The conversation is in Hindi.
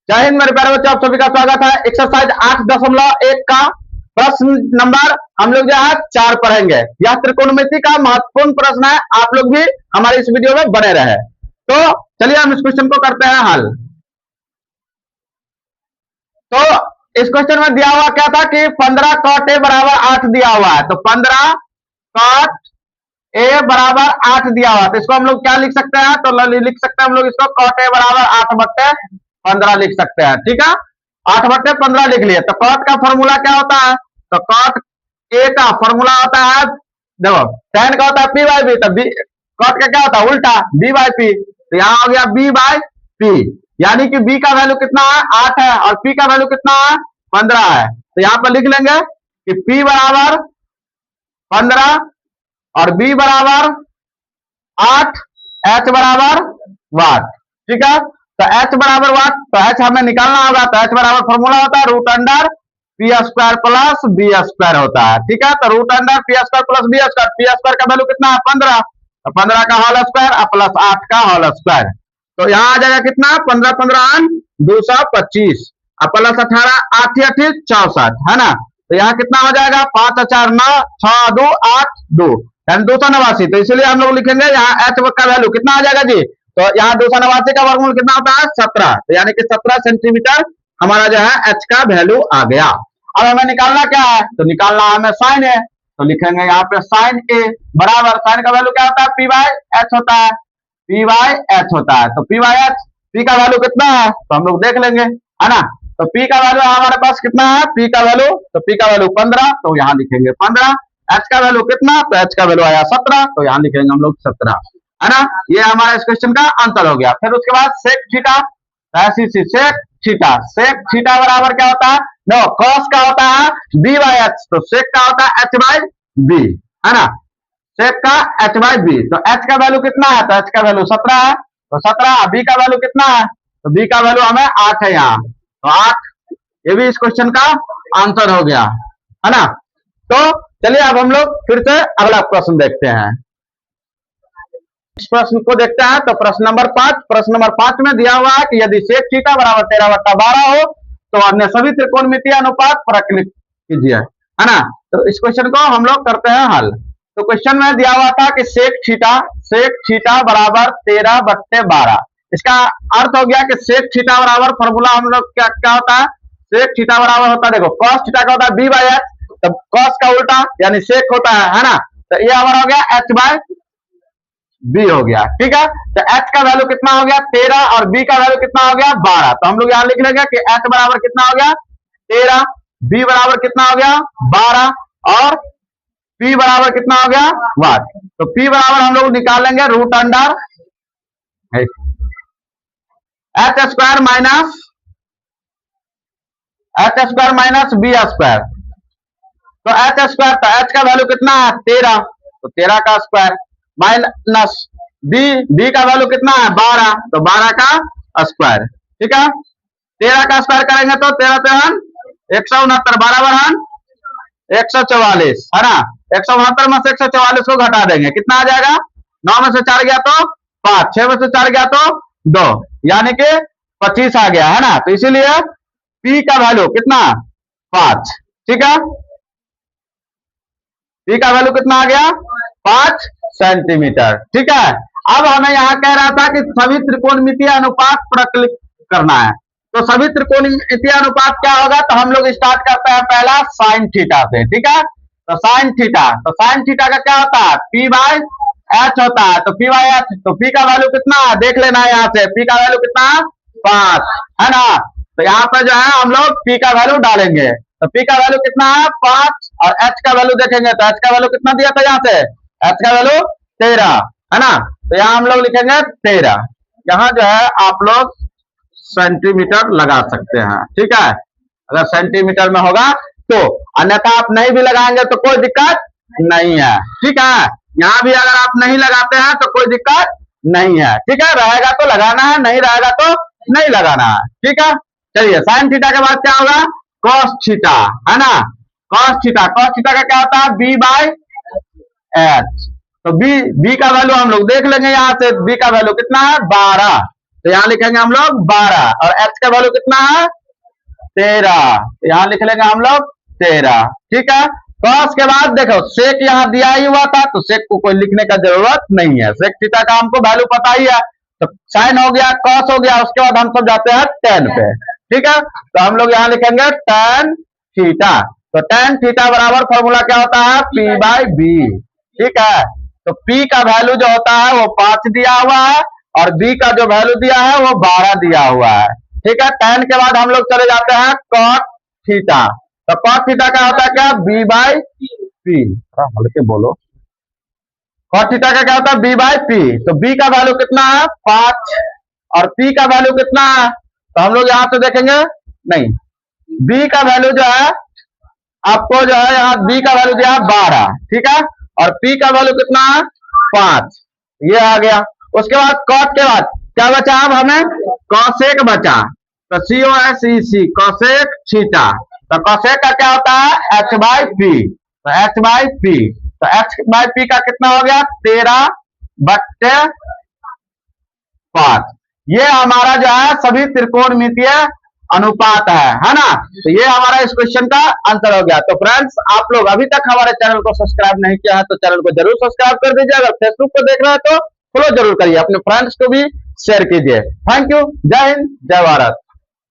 जय हिंद मेरे प्यारे बच्चों, आप सभी का स्वागत है। एक्सरसाइज 8.1 का प्रश्न नंबर हम लोग जो है 4 पढ़ेंगे। यह त्रिकोणमिति का महत्वपूर्ण प्रश्न है, आप लोग भी हमारे इस वीडियो में बने रहे। तो चलिए हम इस क्वेश्चन को करते हैं हल। तो इस क्वेश्चन में दिया हुआ क्या था कि 15 cot a बराबर 8 दिया हुआ है। तो 15 cot a बराबर 8 दिया हुआ है, तो इसको हम लोग क्या लिख सकते हैं? तो लिख सकते हैं हम लोग इसको cot a बराबर 8/15 लिख सकते हैं। ठीक है, 8/15 लिख लिए। तो cot का फॉर्मूला क्या होता है? तो cot a का फॉर्मूला होता है, देखो tan का होता है p बाई बी, तो cot का क्या होता है? उल्टा b बाई पी। तो यहां हो गया b बाई पी, यानी कि b का वैल्यू कितना है? 8 है, और p का वैल्यू कितना है? 15 है। तो यहां पर लिख लेंगे कि p बराबर 15 और b बराबर 8, h बराबर वाट। ठीक है, तो h बराबर वाट, तो h हमें निकालना होगा। तो h बराबर फॉर्मूला होता है root under p square plus b square होता है। ठीक है, तो root under p square plus b square, p square का वैल्यू कितना है? 15, तो 15 का होल स्क्वायर प्लस 8 का होल स्क्वायर। तो यहाँ आ जाएगा कितना? 15 15 225 प्लस 18 8 8 64 है ना। तो यहाँ कितना हो जाएगा? 5 4 9 6 2 8 2 यानी 289। तो इसलिए हम लोग लिखेंगे यहाँ एच का वैल्यू कितना आ जाएगा जी? तो यहाँ 289 का वर्गमूल कितना होता है? 17, तो यानी कि 17 सेंटीमीटर हमारा जो है एच का वैल्यू आ गया। अब हमें निकालना क्या है? तो निकालना हमें साइन ए, तो लिखेंगे यहाँ पे साइन ए बराबर, साइन का वैल्यू क्या होता है? पी बाई एच होता है, पी बाई एच होता है। तो पी बाई एच, पी का वैल्यू कितना है तो हम लोग देख लेंगे, है ना। तो पी का वैल्यू हमारे पास कितना है? पी का वैल्यू, तो पी का वैल्यू 15, तो यहाँ लिखेंगे 15। एच का वैल्यू कितना? तो एच का वैल्यू आया 17, तो यहाँ लिखेंगे हम लोग 17, है ना। ये हमारा इस क्वेश्चन का आंसर हो गया। फिर उसके बाद सेक थीटा, ऐसी सेक थीटा, सेक थीटा बराबर क्या होता है? नो, कॉस का होता है बी बाई एच, तो सेक का होता है एच बाई बी, है ना। सेक का एच बाई बी, तो एच का वैल्यू कितना है? तो एच का वैल्यू 17 है, तो 17। बी का वैल्यू कितना है? तो बी का वैल्यू हमें 8 है यहाँ, तो 8। ये भी इस क्वेश्चन का आंसर हो गया, है ना। तो चलिए अब हम लोग फिर से अगला प्रश्न देखते हैं। इस प्रश्न को देखते हैं। तो प्रश्न नंबर 5, प्रश्न नंबर 5 में दिया हुआ है कि यदि सेक थीटा बराबर 13/12 हो तो अन्य सभी त्रिकोणमितीय अनुपात प्रकलित कीजिए, है ना। तो इस क्वेश्चन को हम लोग करते हैं हल। तो क्वेश्चन में दिया हुआ था कि सेक थीटा बराबर 13/12। इसका अर्थ हो गया कि सेक थीटा बराबर फॉर्मूला हम लोग क्या होता है? सेक थीटा बराबर होता है, देखो कॉस थीटा का होता है बी बाई एच, तो कॉस का उल्टा यानी सेक होता है ना। तो ये हमारा हो गया एच बाई बी हो गया। ठीक है, तो एच का वैल्यू कितना हो गया? 13, और बी का वैल्यू कितना हो गया? 12। तो हम लोग यहां लिख लेंगे कि एच बराबर कितना हो गया? 13, बी बराबर कितना हो गया? 12, और पी बराबर कितना हो गया? वाट। तो पी बराबर हम लोग निकाल लेंगे root under h square minus b square. तो एच स्क्वायर, तो एच का वैल्यू कितना है? 13, तो 13 का स्क्वायर माइनस बी का वैल्यू कितना है? 12, तो 12 का स्क्वायर। ठीक है, 13 का स्क्वायर करेंगे तो 13 3 169, 12 बरहन 144, है ना। 169 में से 144 को घटा देंगे, कितना आ जाएगा? 9 में से 4 गया तो 5, 6 में से 4 गया तो 2, यानी कि 25 आ गया, है ना। तो इसीलिए पी का वैल्यू कितना? 5। ठीक है, पी का वैल्यू कितना आ गया? 5 सेंटीमीटर। ठीक है, अब हमें यहाँ कह रहा था कि सभी त्रिकोणमितीय अनुपात प्रकलित करना है। तो सभी त्रिकोणमितीय अनुपात क्या होगा? तो हम लोग स्टार्ट करते हैं पहला साइन थीटा से। ठीक है, तो साइन थीटा का क्या होता है? पी बाई एच होता है, तो पी बाई एच, तो पी का वैल्यू कितना है देख लेना है। यहाँ से पी का वैल्यू कितना है? 5, है ना। तो यहाँ पर जो है हम लोग पी का वैल्यू डालेंगे, तो पी का वैल्यू कितना है? 5, और एच का वैल्यू देखेंगे तो एच का वैल्यू कितना दिया था यहाँ से? एच का वैल्यू 13, है ना। तो यहाँ हम लोग लिखेंगे 13। यहाँ जो है आप लोग सेंटीमीटर लगा सकते हैं। ठीक है, अगर सेंटीमीटर में होगा तो, अन्यथा आप नहीं भी लगाएंगे तो कोई दिक्कत नहीं है। ठीक है, यहाँ भी अगर आप नहीं लगाते हैं तो कोई दिक्कत नहीं है। ठीक है, रहेगा तो लगाना है, नहीं रहेगा तो नहीं लगाना है। ठीक है, चलिए साइन थीटा के बाद क्या होगा? कॉस थीटा, है ना। कॉस थीटा का क्या होता है? B by h. तो बी का वैल्यू हम लोग देख लेंगे यहाँ से, बी का वैल्यू कितना है? 12, तो यहाँ लिखेंगे हम लोग 12 और h का वैल्यू कितना है 13, यहाँ लिख लेंगे हम लोग 13। ठीक है, cos के बाद देखो sec यहाँ दिया ही हुआ था तो sec को कोई लिखने का जरूरत नहीं है, sec थीटा का हमको वैल्यू पता ही है। तो साइन हो गया, cos हो गया, उसके बाद हम सब जाते हैं tan पे। ठीक है, तो हम लोग यहाँ लिखेंगे tan थीटा। तो tan थीटा बराबर फॉर्मूला क्या होता है P/B। ठीक है, तो P का वैल्यू जो होता है वो 5 दिया हुआ है और B का जो वैल्यू दिया है वो 12 दिया हुआ है। ठीक है, tan के बाद हम लोग चले जाते हैं cot थीटा। तो cot थीटा का होता है क्या B/P। हल्के बोलो, cot थीटा का क्या होता है B/P। तो B का वैल्यू कितना है 5 और P का वैल्यू कितना है, तो हम लोग यहां से देखेंगे, नहीं B का वैल्यू जो है आपको जो है यहाँ B का वैल्यू दिया है 12। ठीक है, और P का वैल्यू कितना है 5, ये आ गया। उसके बाद cot के बाद क्या बचा अब हमें cosec बचा, तो COSEC cosec थीटा। तो cosec का क्या होता है H/P। तो H/P, तो H/P का कितना हो गया 13/5। ये हमारा जो है सभी त्रिकोणमितीय अनुपात है ना। तो ये हमारा इस क्वेश्चन का आंसर हो गया। तो फ्रेंड्स आप लोग अभी तक हमारे चैनल को सब्सक्राइब नहीं किया है तो चैनल को जरूर सब्सक्राइब कर दीजिए। अगर फेसबुक पर देख रहे हैं तो फॉलो जरूर करिए, अपने फ्रेंड्स को भी शेयर कीजिए। थैंक यू, जय हिंद, जय भारत।